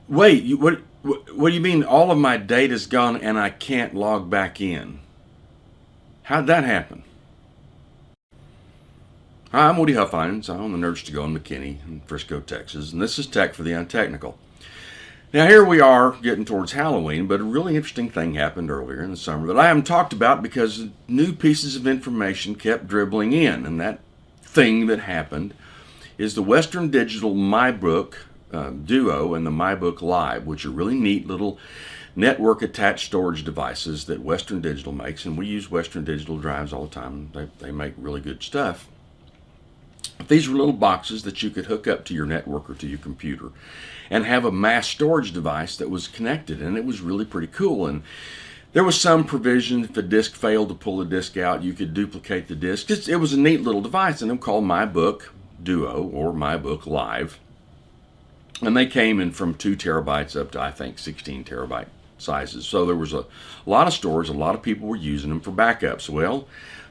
Wait, what do you mean all of my data's gone and I can't log back in? How'd that happen? Hi, I'm Woody Huffines. I own the Nerds to Go in McKinney in Frisco, Texas, and this is Tech for the Untechnical. Now, here we are getting towards Halloween, but a really interesting thing happened earlier in the summer that I haven't talked about because new pieces of information kept dribbling in. And that thing that happened is the Western Digital MyBook Duo and the MyBook Live, which are really neat little network attached storage devices that Western Digital makes. And we use Western Digital drives all the time. They make really good stuff. These were little boxes that you could hook up to your network or to your computer and have a mass storage device that was connected, and it was really pretty cool. And there was some provision if a disk failed to pull the disk out, you could duplicate the disk. It was a neat little device, and I'm called MyBook Duo or MyBook Live. And they came in from 2 terabytes up to, I think, 16 terabyte sizes. So there was a lot of storage. A lot of people were using them for backups. Well,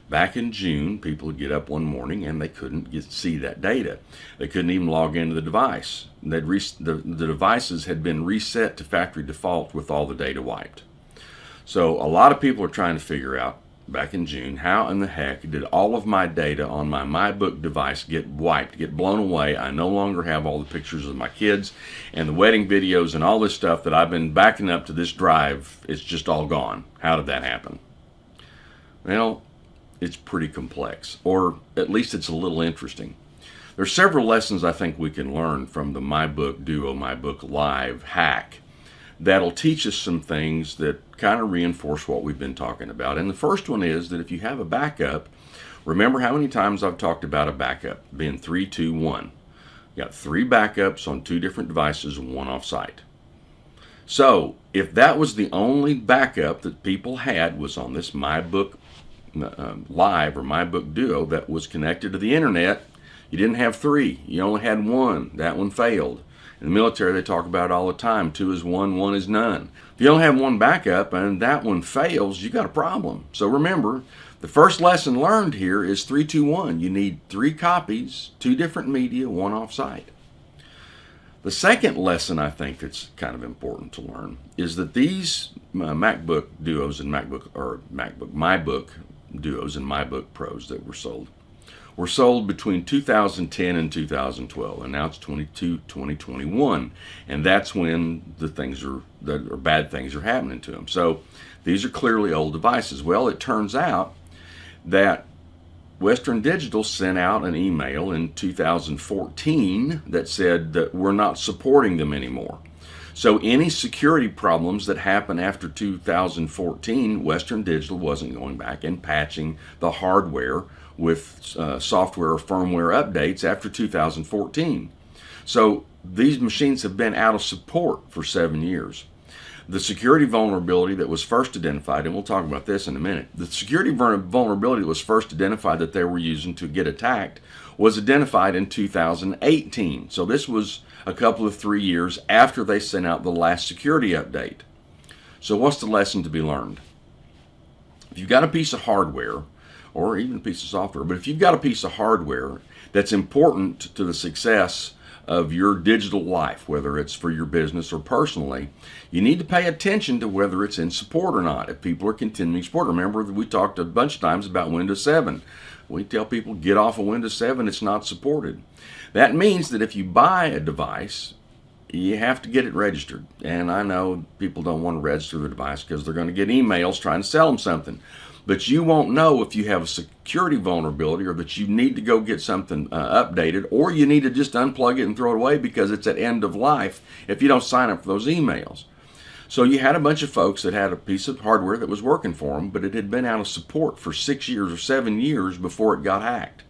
back in June, people would get up one morning and they couldn't see that data. They couldn't even log into the device. The devices had been reset to factory default with all the data wiped. So a lot of people are trying to figure out, back in June, how in the heck did all of my data on my MyBook device get wiped, get blown away? I no longer have all the pictures of my kids and the wedding videos and all this stuff that I've been backing up to this drive. It's just all gone. How did that happen? Well, it's pretty complex, or at least it's a little interesting. There's several lessons I think we can learn from the MyBook Duo, MyBook Live hack that'll teach us some things that kind of reinforce what we've been talking about. And the first one is that if you have a backup, remember how many times I've talked about a backup being 3, 2, 1. You got 3 backups on 2 different devices and 1 off-site. So if that was the only backup that people had was on this MyBook Live or MyBook Duo that was connected to the internet, you didn't have 3. You only had 1. That one failed. In the military, they talk about it all the time. 2 is 1, 1 is none. If you only have 1 backup and that one fails, you got a problem. So remember, the first lesson learned here is 3, 2, 1. You need 3 copies, 2 different media, 1 off-site. The second lesson I think that's kind of important to learn is that these MacBook Duos and MyBook Duos and MyBook Pros that were sold between 2010 and 2012, and now it's 2021, and that's when the bad things are happening to them. So these are clearly old devices. Well, it turns out that Western Digital sent out an email in 2014 that said that we're not supporting them anymore. So any security problems that happened after 2014, Western Digital wasn't going back and patching the hardware with software or firmware updates after 2014. So these machines have been out of support for 7 years. The security vulnerability that was first identified, and we'll talk about this in a minute, the security vulnerability that was first identified that they were using to get attacked was identified in 2018. So this was a couple of 3 years after they sent out the last security update. So what's the lesson to be learned? If you've got a piece of hardware, or even a piece of software, but if you've got a piece of hardware that's important to the success of your digital life, whether it's for your business or personally, you need to pay attention to whether it's in support or not. If people are continuing support, remember that we talked a bunch of times about Windows 7. We tell people get off of Windows 7, it's not supported. That means that if you buy a device, you have to get it registered. And I know people don't want to register the device because they're going to get emails trying to sell them something. But you won't know if you have a security vulnerability or that you need to go get something updated, or you need to just unplug it and throw it away because it's at end of life if you don't sign up for those emails. So you had a bunch of folks that had a piece of hardware that was working for them, but it had been out of support for 6 years or 7 years before it got hacked.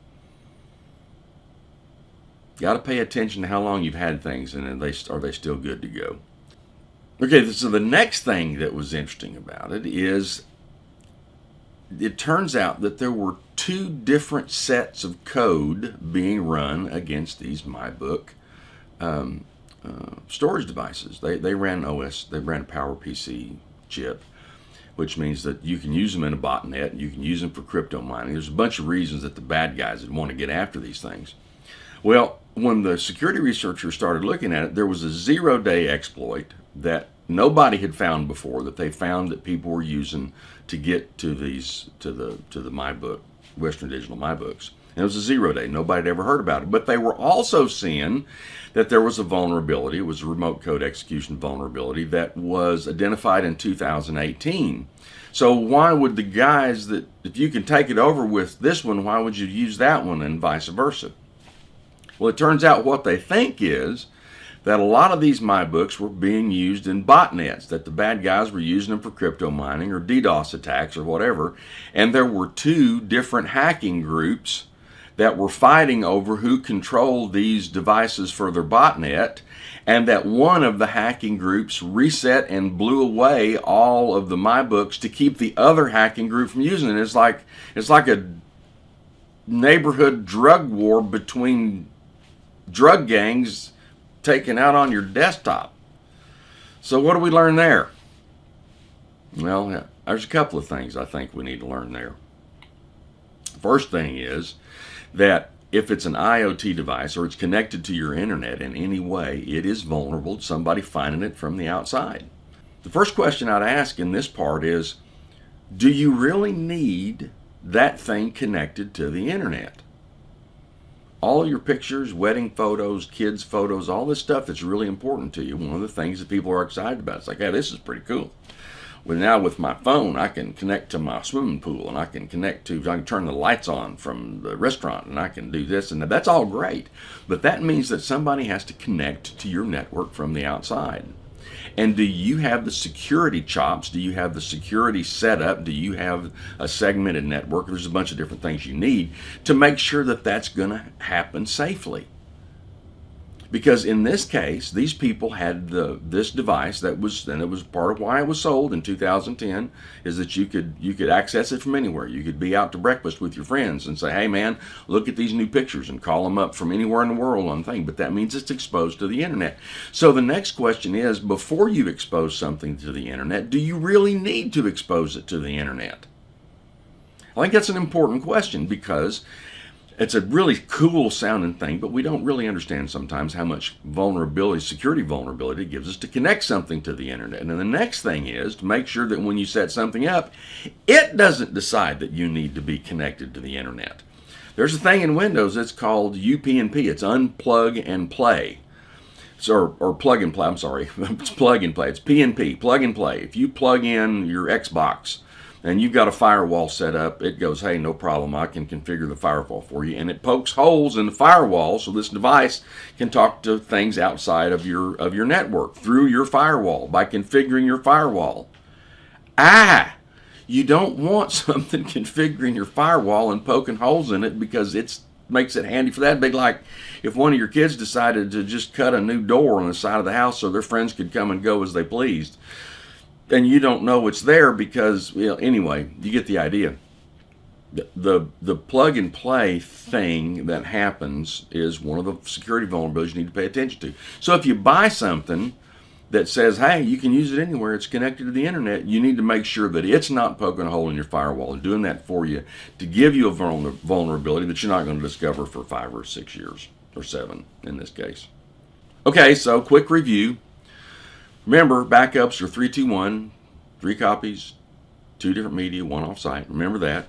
Got to pay attention to how long you've had things, and are they still good to go. Okay, so the next thing that was interesting about it is it turns out that there were 2 different sets of code being run against these MyBook storage devices. They ran OS, they ran a PowerPC chip, which means that you can use them in a botnet, you can use them for crypto mining. There's a bunch of reasons that the bad guys would want to get after these things. Well, when the security researchers started looking at it, there was a 0-day exploit that nobody had found before, that they found that people were using to get to the MyBook, Western Digital MyBooks. And it was a 0-day. Nobody had ever heard about it. But they were also seeing that there was a vulnerability. It was a remote code execution vulnerability that was identified in 2018. So why would the guys that, if you can take it over with this one, why would you use that one, and vice versa? Well, it turns out what they think is that a lot of these MyBooks were being used in botnets, that the bad guys were using them for crypto mining or DDoS attacks or whatever. And there were two different hacking groups that were fighting over who controlled these devices for their botnet, and that one of the hacking groups reset and blew away all of the MyBooks to keep the other hacking group from using it. It's like a neighborhood drug war between drug gangs taken out on your desktop. So what do we learn there? Well, there's a couple of things I think we need to learn there. First thing is that if it's an IoT device or it's connected to your internet in any way, it is vulnerable to somebody finding it from the outside. The first question I'd ask in this part is, do you really need that thing connected to the internet? All your pictures, wedding photos, kids' photos, all this stuff that's really important to you, one of the things that people are excited about. It's like, hey, this is pretty cool. Well, now with my phone, I can connect to my swimming pool, and I can turn the lights on from the restaurant, and I can do this, and that's all great. But that means that somebody has to connect to your network from the outside. And do you have the security chops? Do you have the security setup? Do you have a segmented network? There's a bunch of different things you need to make sure that that's going to happen safely. Because in this case, these people had this device and it was part of why it was sold in 2010, is that you could access it from anywhere. You could be out to breakfast with your friends and say, hey man, look at these new pictures, and call them up from anywhere in the world on thing. But that means it's exposed to the internet. So the next question is, before you expose something to the internet, do you really need to expose it to the internet? I think that's an important question, because it's a really cool sounding thing, but we don't really understand sometimes how much security vulnerability it gives us to connect something to the internet. And then the next thing is to make sure that when you set something up, it doesn't decide that you need to be connected to the internet. There's a thing in Windows that's called UPnP. It's unplug and play. Or plug and play, I'm sorry. It's plug and play. It's PNP, plug and play. If you plug in your Xbox and you've got a firewall set up, it goes, hey, no problem, I can configure the firewall for you. And it pokes holes in the firewall so this device can talk to things outside of your network through your firewall by configuring your firewall. You don't want something configuring your firewall and poking holes in it, because it makes it handy for that. Big, like if one of your kids decided to just cut a new door on the side of the house so their friends could come and go as they pleased, and you don't know it's there because, anyway, you get the idea. The plug and play thing that happens is one of the security vulnerabilities you need to pay attention to. So if you buy something that says, hey, you can use it anywhere, it's connected to the internet, you need to make sure that it's not poking a hole in your firewall and doing that for you to give you a vulnerability that you're not going to discover for 5 or 6 years, or 7 in this case. Okay, so quick review. Remember, backups are 3-2-1, 3 copies, 2 different media, 1 off-site. Remember that.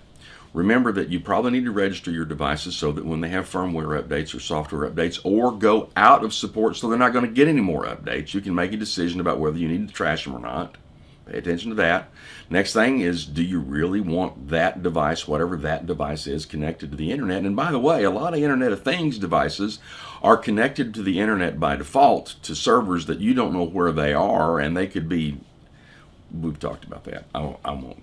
Remember that you probably need to register your devices so that when they have firmware updates or software updates, or go out of support so they're not going to get any more updates, you can make a decision about whether you need to trash them or not. Pay attention to that. Next thing is, do you really want that device, whatever that device is, connected to the internet? And by the way, a lot of Internet of Things devices are connected to the internet by default to servers that you don't know where they are, and they could be, we've talked about that. I won't.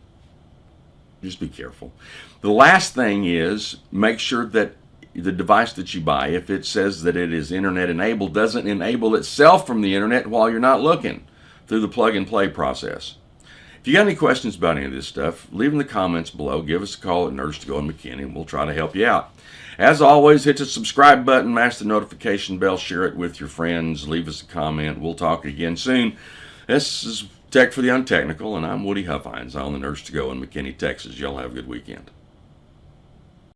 Just be careful. The last thing is, make sure that the device that you buy, if it says that it is internet enabled, doesn't enable itself from the internet while you're not looking through the plug and play process. If you got any questions about any of this stuff, leave in the comments below. Give us a call at Nerds to Go and McKinney, and we'll try to help you out. As always, hit the subscribe button, mash the notification bell, share it with your friends, leave us a comment. We'll talk again soon. This is Tech for the Untechnical, and I'm Woody Huffines on the Nerds to Go in McKinney, Texas. Y'all have a good weekend.